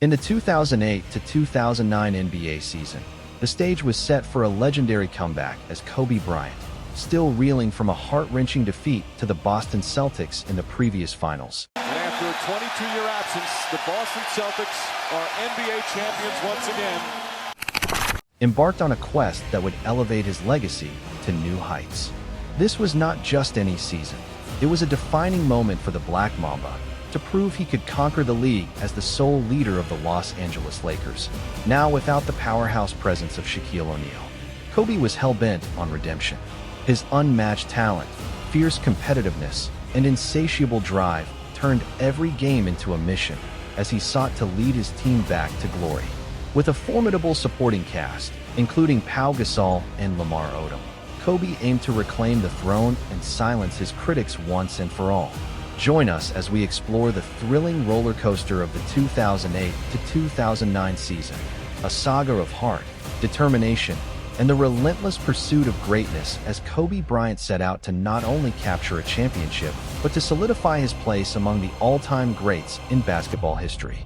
In the 2008 to 2009 NBA season, the stage was set for a legendary comeback as Kobe Bryant, still reeling from a heart-wrenching defeat to the Boston Celtics in the previous finals. And after a 22-year absence, the Boston Celtics are NBA champions once again. Embarked on a quest that would elevate his legacy to new heights. This was not just any season. It was a defining moment for the Black Mamba to prove he could conquer the league as the sole leader of the Los Angeles Lakers. Now without the powerhouse presence of Shaquille O'Neal, Kobe was hell-bent on redemption. His unmatched talent, fierce competitiveness, and insatiable drive turned every game into a mission as he sought to lead his team back to glory. With a formidable supporting cast, including Pau Gasol and Lamar Odom, Kobe aimed to reclaim the throne and silence his critics once and for all. Join us as we explore the thrilling roller coaster of the 2008 to 2009 season, a saga of heart, determination, and the relentless pursuit of greatness as Kobe Bryant set out to not only capture a championship, but to solidify his place among the all-time greats in basketball history.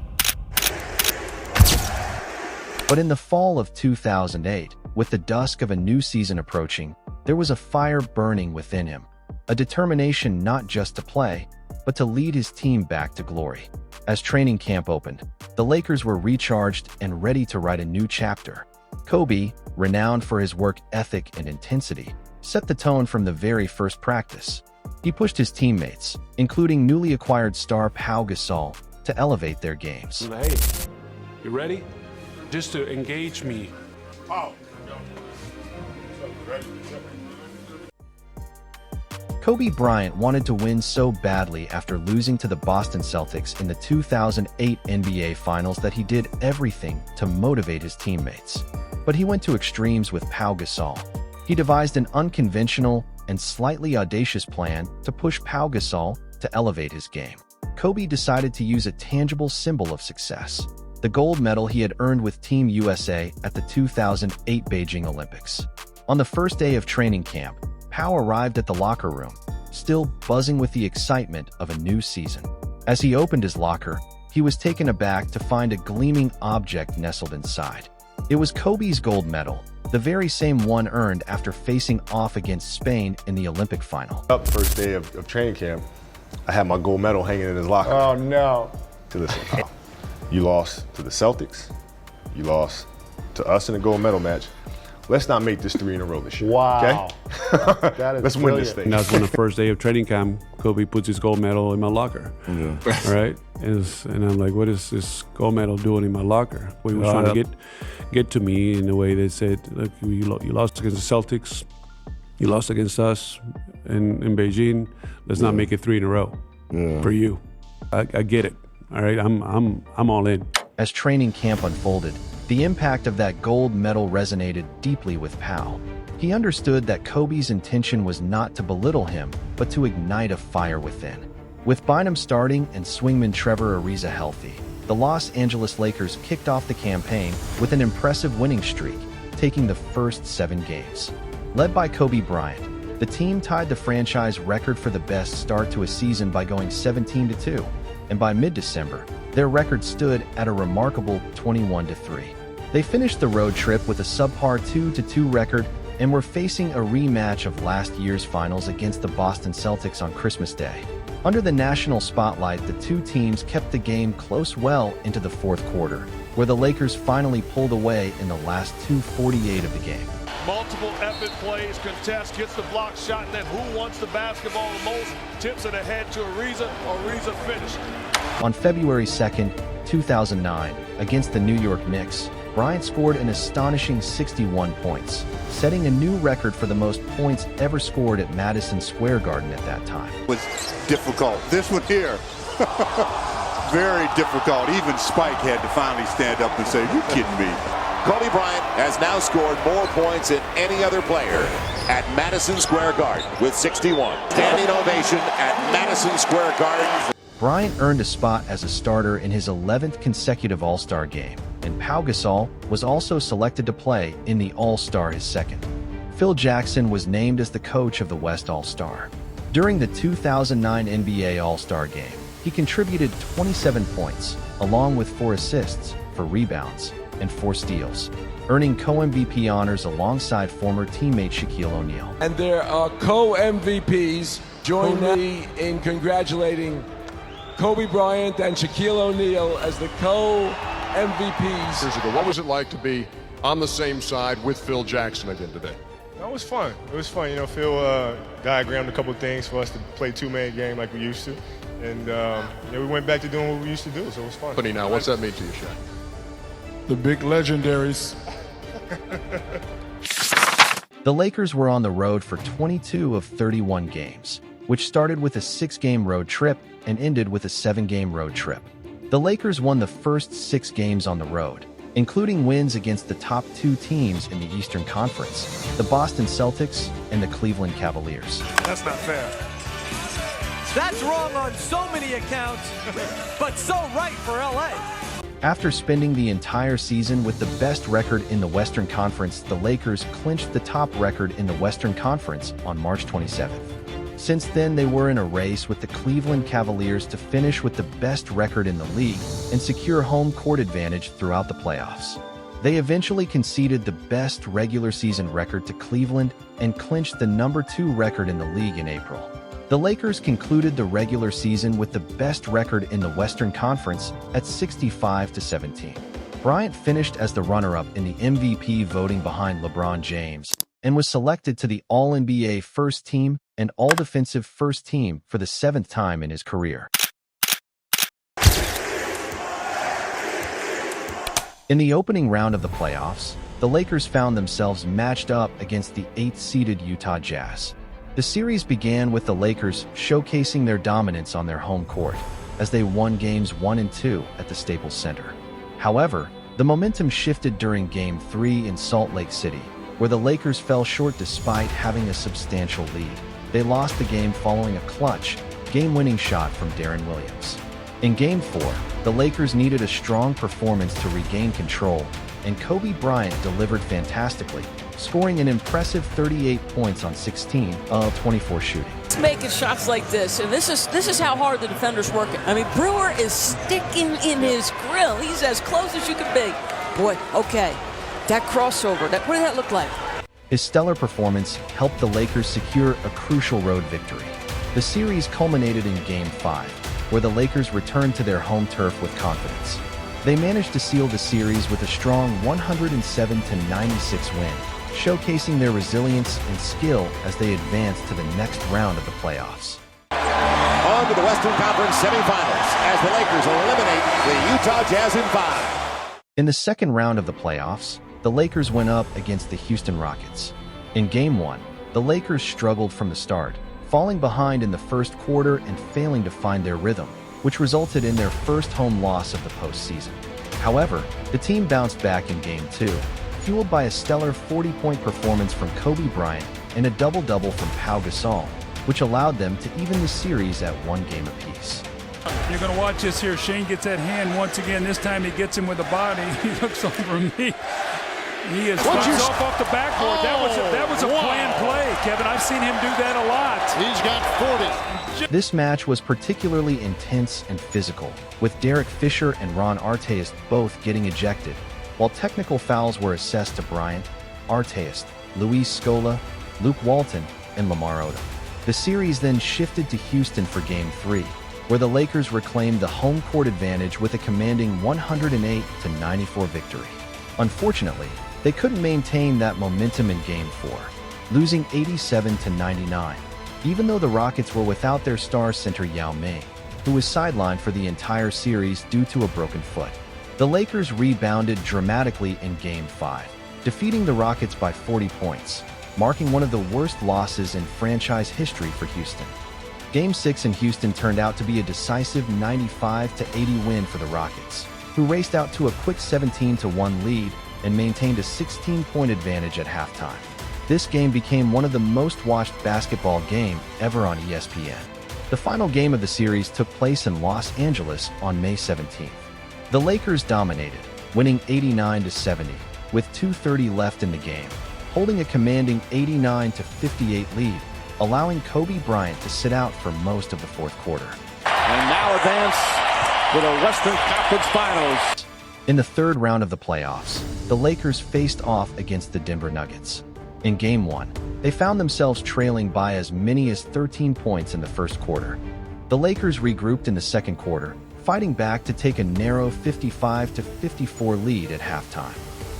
But in the fall of 2008, with the dusk of a new season approaching, there was a fire burning within him, a determination not just to play, but to lead his team back to glory. As training camp opened, the Lakers were recharged and ready to write a new chapter. Kobe, renowned for his work ethic and intensity, set the tone from the very first practice. He pushed his teammates, including newly acquired star Pau Gasol, to elevate their games. Hey, you ready? Just to engage me. Oh. Kobe Bryant wanted to win so badly after losing to the Boston Celtics in the 2008 NBA Finals that he did everything to motivate his teammates. But he went to extremes with Pau Gasol. He devised an unconventional and slightly audacious plan to push Pau Gasol to elevate his game. Kobe decided to use a tangible symbol of success, the gold medal he had earned with Team USA at the 2008 Beijing Olympics. On the first day of training camp, Pau arrived at the locker room, still buzzing with the excitement of a new season. As he opened his locker, he was taken aback to find a gleaming object nestled inside. It was Kobe's gold medal, the very same one earned after facing off against Spain in the Olympic final. Up first day of training camp, I had my gold medal hanging in his locker. Oh no. So listen, you lost to the Celtics, you lost to us in the gold medal match. Let's not make this 3 in a row this year. Wow. Okay? That is Let's win this thing. And that's when the first day of training camp, Kobe puts his gold medal in my locker. Yeah. All right? And I'm like, what is this gold medal doing in my locker? He was trying to get to me in a way that said, look, you lost against the Celtics. You lost against us in Beijing. Let's not make it 3 in a row for you. I get it. All right? I'm all in. As training camp unfolded, the impact of that gold medal resonated deeply with Pau. He understood that Kobe's intention was not to belittle him, but to ignite a fire within. With Bynum starting and swingman Trevor Ariza healthy, the Los Angeles Lakers kicked off the campaign with an impressive winning streak, taking the first 7 games. Led by Kobe Bryant, the team tied the franchise record for the best start to a season by going 17-2, and by mid-December, their record stood at a remarkable 21-3. They finished the road trip with a subpar 2-2 record and were facing a rematch of last year's finals against the Boston Celtics on Christmas Day. Under the national spotlight, the two teams kept the game close well into the fourth quarter, where the Lakers finally pulled away in the last 2:48 of the game. Multiple epic plays, contest, gets the block shot, and then who wants the basketball the most? Tips it ahead to Ariza. Ariza finished. On February 2nd, 2009, against the New York Knicks, Bryant scored an astonishing 61 points, setting a new record for the most points ever scored at Madison Square Garden at that time. Was difficult. This one here, very difficult. Even Spike had to finally stand up and say, "You kidding me?" Kobe Bryant has now scored more points than any other player at Madison Square Garden with 61. Standing ovation at Madison Square Garden. Bryant earned a spot as a starter in his 11th consecutive All-Star game, and Pau Gasol was also selected to play in the All-Star his second. Phil Jackson was named as the coach of the West All-Star. During the 2009 NBA All-Star game, he contributed 27 points, along with 4 assists, 4 rebounds, and 4 steals, earning co-MVP honors alongside former teammate Shaquille O'Neal. And there are co-MVPs. Join me in congratulating Kobe Bryant and Shaquille O'Neal as the co-MVPs. Years ago, what was it like to be on the same side with Phil Jackson again today? That was fun. It was fun. You know, Phil diagrammed a couple things for us to play two-man game like we used to. And we went back to doing what we used to do, so it was fun. Now, what's that mean to you, Shaq? The big legendaries. The Lakers were on the road for 22 of 31 games, which started with a 6-game road trip and ended with a 7-game road trip. The Lakers won the first 6 games on the road, including wins against the top 2 teams in the Eastern Conference, the Boston Celtics and the Cleveland Cavaliers. That's not fair. That's wrong on so many accounts, but so right for LA. After spending the entire season with the best record in the Western Conference, the Lakers clinched the top record in the Western Conference on March 27th. Since then, they were in a race with the Cleveland Cavaliers to finish with the best record in the league and secure home court advantage throughout the playoffs. They eventually conceded the best regular season record to Cleveland and clinched the number 2 record in the league in April. The Lakers concluded the regular season with the best record in the Western Conference at 65-17. Bryant finished as the runner-up in the MVP voting behind LeBron James and was selected to the All-NBA First Team and All-Defensive First Team for the 7th time in his career. In the opening round of the playoffs, the Lakers found themselves matched up against the 8th-seeded Utah Jazz. The series began with the Lakers showcasing their dominance on their home court, as they won games 1 and 2 at the Staples Center. However, the momentum shifted during Game 3 in Salt Lake City, where the Lakers fell short despite having a substantial lead. They lost the game following a clutch, game-winning shot from Deron Williams. In Game 4, the Lakers needed a strong performance to regain control, and Kobe Bryant delivered fantastically, scoring an impressive 38 points on 16 of 24 shooting. He's making shots like this, and this is how hard the defender's working. I mean, Brewer is sticking in his grill. He's as close as you can be. Boy, okay, that crossover, what did that look like? His stellar performance helped the Lakers secure a crucial road victory. The series culminated in Game 5, where the Lakers returned to their home turf with confidence. They managed to seal the series with a strong 107-96 win, showcasing their resilience and skill as they advanced to the next round of the playoffs. On to the Western Conference semifinals as the Lakers eliminate the Utah Jazz in 5. In the second round of the playoffs, the Lakers went up against the Houston Rockets. In Game 1, the Lakers struggled from the start, falling behind in the first quarter and failing to find their rhythm, which resulted in their first home loss of the postseason. However, the team bounced back in Game 2, fueled by a stellar 40-point performance from Kobe Bryant and a double-double from Pau Gasol, which allowed them to even the series at 1 game apiece. You're going to watch this here. Shane gets that hand once again. This time he gets him with the body. He looks over at me. He is himself off the backboard. That was a planned play, Kevin. I've seen him do that a lot. He's got 40. This match was particularly intense and physical, with Derek Fisher and Ron Artest both getting ejected, while technical fouls were assessed to Bryant, Artest, Luis Scola, Luke Walton, and Lamar Odom. The series then shifted to Houston for Game 3, where the Lakers reclaimed the home court advantage with a commanding 108-94 victory. Unfortunately, they couldn't maintain that momentum in Game 4, losing 87-99, even though the Rockets were without their star center Yao Ming, who was sidelined for the entire series due to a broken foot. The Lakers rebounded dramatically in Game 5, defeating the Rockets by 40 points, marking one of the worst losses in franchise history for Houston. Game 6 in Houston turned out to be a decisive 95-80 win for the Rockets, who raced out to a quick 17-1 lead and maintained a 16-point advantage at halftime. This game became one of the most watched basketball game ever on ESPN. The final game of the series took place in Los Angeles on May 17th. The Lakers dominated, winning 89-70, with 2:30 left in the game, holding a commanding 89-58 lead, allowing Kobe Bryant to sit out for most of the fourth quarter. And now advance for the Western Conference Finals. In the third round of the playoffs, the Lakers faced off against the Denver Nuggets. In Game 1, they found themselves trailing by as many as 13 points in the first quarter. The Lakers regrouped in the second quarter, fighting back to take a narrow 55-54 lead at halftime.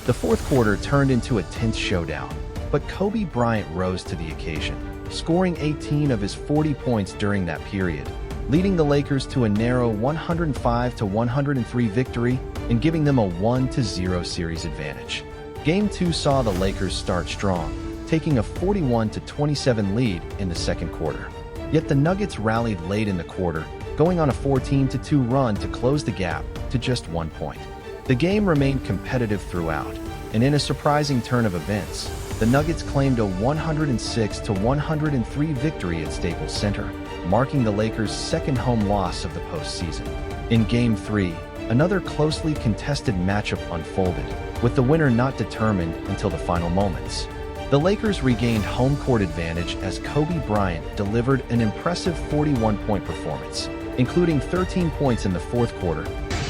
The fourth quarter turned into a tense showdown, but Kobe Bryant rose to the occasion, scoring 18 of his 40 points during that period, leading the Lakers to a narrow 105-103 victory and giving them a 1-0 series advantage. Game 2 saw the Lakers start strong, taking a 41-27 lead in the second quarter. Yet the Nuggets rallied late in the quarter, going on a 14-2 run to close the gap to just 1 point. The game remained competitive throughout, and in a surprising turn of events, the Nuggets claimed a 106-103 victory at Staples Center, marking the Lakers' second home loss of the postseason. In Game 3, another closely contested matchup unfolded, with the winner not determined until the final moments. The Lakers regained home court advantage as Kobe Bryant delivered an impressive 41-point performance, including 13 points in the fourth quarter.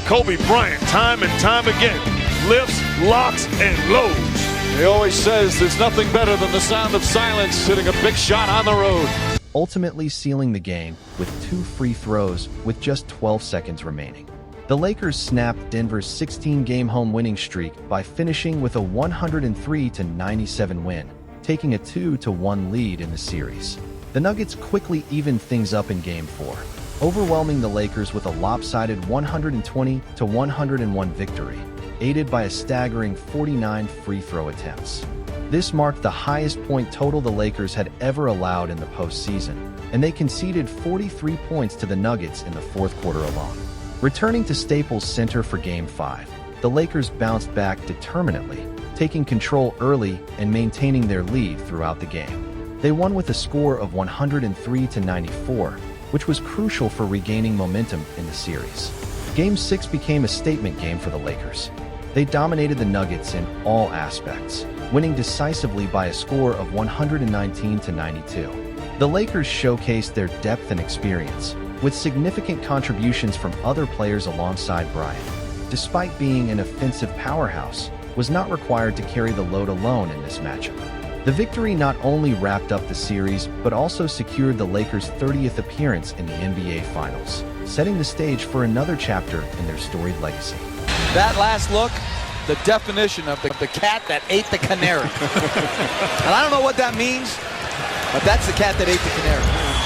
Kobe Bryant, time and time again, lifts, locks, and loads. He always says there's nothing better than the sound of silence hitting a big shot on the road. Ultimately sealing the game with 2 free throws with just 12 seconds remaining. The Lakers snapped Denver's 16-game home winning streak by finishing with a 103-97 win, taking a 2-1 lead in the series. The Nuggets quickly evened things up in Game 4, overwhelming the Lakers with a lopsided 120-101 victory, aided by a staggering 49 free throw attempts. This marked the highest point total the Lakers had ever allowed in the postseason, and they conceded 43 points to the Nuggets in the fourth quarter alone. Returning to Staples Center for Game 5, the Lakers bounced back determinedly, taking control early and maintaining their lead throughout the game. They won with a score of 103-94, which was crucial for regaining momentum in the series. Game 6 became a statement game for the Lakers. They dominated the Nuggets in all aspects, winning decisively by a score of 119-92. The Lakers showcased their depth and experience, with significant contributions from other players alongside Bryant. Despite being an offensive powerhouse, was not required to carry the load alone in this matchup. The victory not only wrapped up the series, but also secured the Lakers' 30th appearance in the NBA Finals, setting the stage for another chapter in their storied legacy. That last look, the definition of the cat that ate the canary. And I don't know what that means, but that's the cat that ate the canary.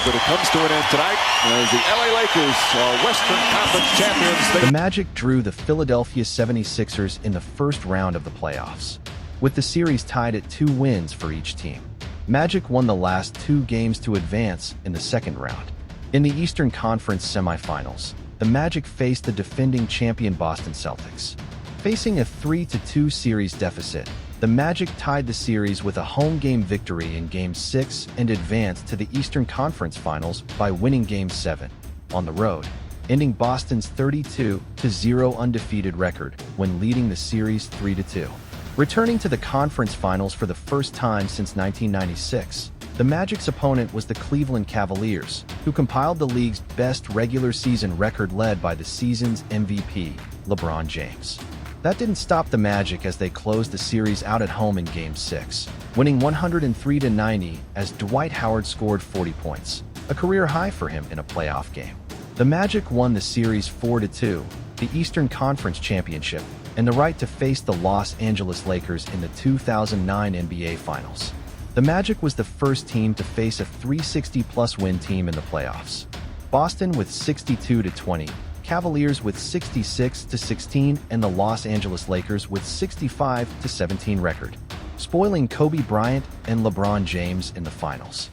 But it comes to an end tonight as the LA Lakers are Western Conference champions. The Magic drew the Philadelphia 76ers in the first round of the playoffs, with the series tied at 2 wins for each team. Magic won the last 2 games to advance in the second round. In the Eastern Conference semifinals, the Magic faced the defending champion Boston Celtics. Facing a 3-2 series deficit, the Magic tied the series with a home game victory in Game 6 and advanced to the Eastern Conference Finals by winning Game 7 on the road, ending Boston's 32-0 undefeated record when leading the series 3-2. Returning to the conference finals for the first time since 1996, the Magic's opponent was the Cleveland Cavaliers, who compiled the league's best regular season record led by the season's MVP, LeBron James. That didn't stop the Magic as they closed the series out at home in Game 6, winning 103-90 as Dwight Howard scored 40 points, a career high for him in a playoff game. The Magic won the series 4-2, the Eastern Conference Championship, and the right to face the Los Angeles Lakers in the 2009 NBA Finals. The Magic was the first team to face a 360-plus win team in the playoffs. Boston with 62-20, Cavaliers with 66-16, and the Los Angeles Lakers with 65-17 record, spoiling Kobe Bryant and LeBron James in the finals.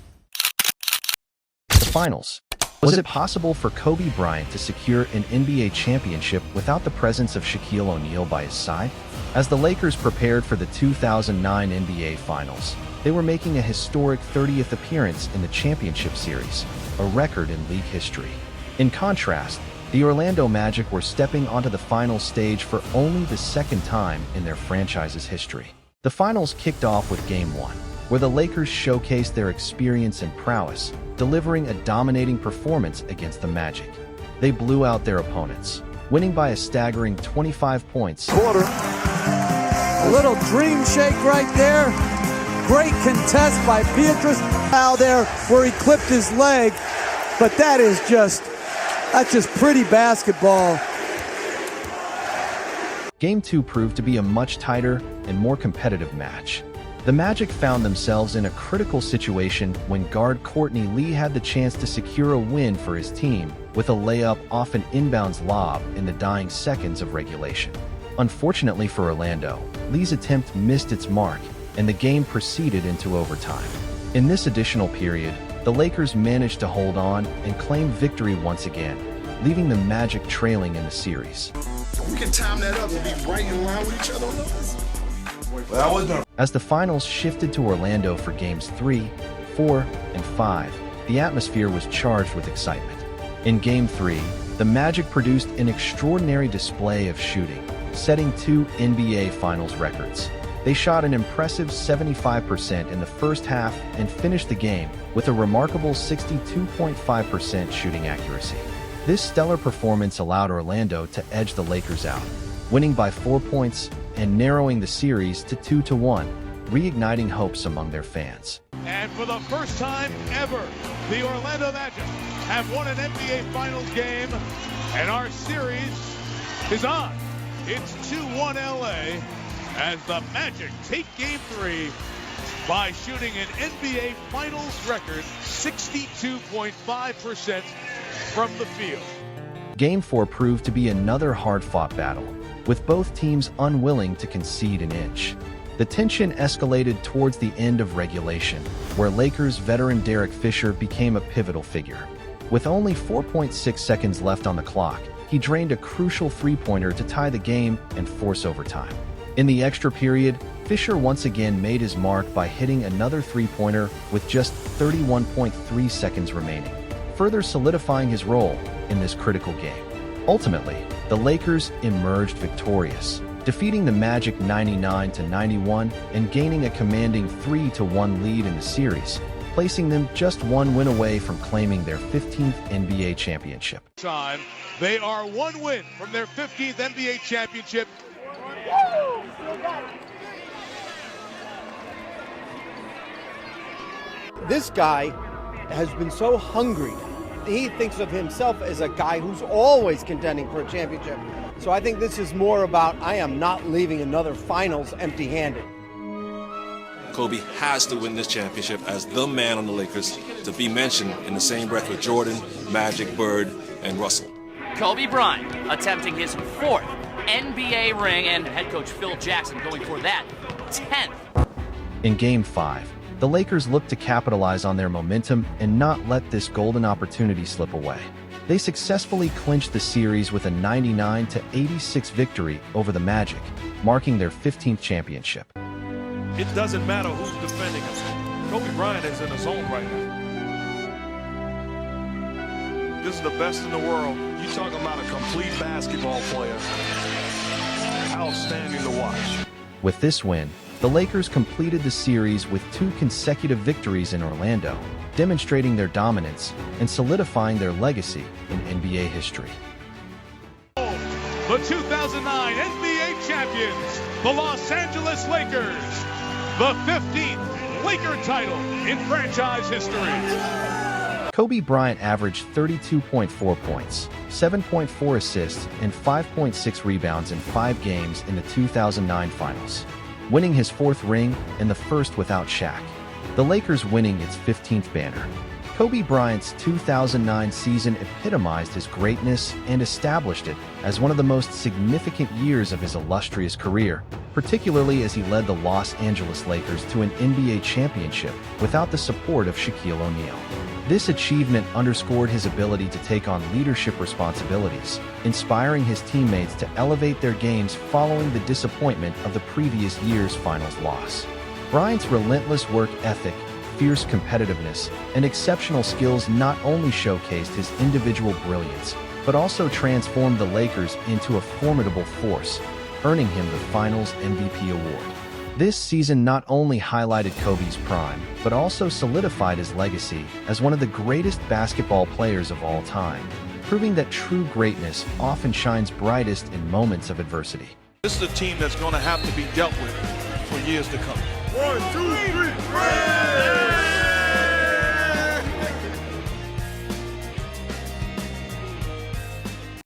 The finals. Was it possible for Kobe Bryant to secure an NBA championship without the presence of Shaquille O'Neal by his side? As the Lakers prepared for the 2009 NBA Finals, they were making a historic 30th appearance in the championship series, a record in league history. In contrast, the Orlando Magic were stepping onto the final stage for only the second time in their franchise's history. The finals kicked off with Game 1, where the Lakers showcased their experience and prowess, delivering a dominating performance against the Magic. They blew out their opponents, winning by a staggering 25 points. A little dream shake right there. Great contest by Beatrice. Out there where he clipped his leg. But that's just pretty basketball. Game 2 proved to be a much tighter and more competitive match. The Magic found themselves in a critical situation when guard Courtney Lee had the chance to secure a win for his team with a layup off an inbounds lob in the dying seconds of regulation. Unfortunately for Orlando, Lee's attempt missed its mark, and the game proceeded into overtime. In this additional period, the Lakers managed to hold on and claim victory once again, leaving the Magic trailing in the series. We can time that up and be right in line with each other on those. As the finals shifted to Orlando for games 3, 4, and 5, the atmosphere was charged with excitement. In game 3, the Magic produced an extraordinary display of shooting, setting 2 NBA Finals records. They shot an impressive 75% in the first half and finished the game with a remarkable 62.5% shooting accuracy. This stellar performance allowed Orlando to edge the Lakers out, winning by 4 points and narrowing the series to 2-1, reigniting hopes among their fans. And for the first time ever, the Orlando Magic have won an NBA Finals game, and our series is on. It's 2-1 LA as the Magic take game 3 by shooting an NBA Finals record 62.5% from the field. Game 4 proved to be another hard-fought battle, with both teams unwilling to concede an inch. The tension escalated towards the end of regulation, where Lakers veteran Derek Fisher became a pivotal figure. With only 4.6 seconds left on the clock, he drained a crucial three-pointer to tie the game and force overtime. In the extra period, Fisher once again made his mark by hitting another three-pointer with just 31.3 seconds remaining, further solidifying his role in this critical game. Ultimately, the Lakers emerged victorious, defeating the Magic 99-91 and gaining a commanding 3-1 lead in the series, placing them just one win away from claiming their 15th NBA championship. They are one win from their 15th NBA championship. This guy has been so hungry. He thinks of himself as a guy who's always contending for a championship. So I think this is more about, I am not leaving another finals empty-handed. Kobe has to win this championship as the man on the Lakers, to be mentioned in the same breath with Jordan, Magic, Bird, and Russell. Kobe Bryant attempting his 4th NBA ring, and head coach Phil Jackson going for that 10th. In Game 5, the Lakers looked to capitalize on their momentum and not let this golden opportunity slip away. They successfully clinched the series with a 99-86 victory over the Magic, marking their 15th championship. It doesn't matter who's defending him. Kobe Bryant is in a zone right now. This is the best in the world. You talk about a complete basketball player. Outstanding to watch. With this win, the Lakers completed the series with 2 consecutive victories in Orlando, demonstrating their dominance and solidifying their legacy in NBA history. The 2009 NBA champions, the Los Angeles Lakers, the 15th Laker title in franchise history. Kobe Bryant averaged 32.4 points, 7.4 assists, and 5.6 rebounds in 5 games in the 2009 Finals, winning his 4th ring and the first without Shaq. The Lakers winning its 15th banner. Kobe Bryant's 2009 season epitomized his greatness and established it as one of the most significant years of his illustrious career, particularly as he led the Los Angeles Lakers to an NBA championship without the support of Shaquille O'Neal. This achievement underscored his ability to take on leadership responsibilities, inspiring his teammates to elevate their games following the disappointment of the previous year's finals loss. Bryant's relentless work ethic, fierce competitiveness, and exceptional skills not only showcased his individual brilliance, but also transformed the Lakers into a formidable force, earning him the Finals MVP award. This season not only highlighted Kobe's prime, but also solidified his legacy as one of the greatest basketball players of all time, proving that true greatness often shines brightest in moments of adversity. This is a team that's going to have to be dealt with for years to come. 1, 2, 3,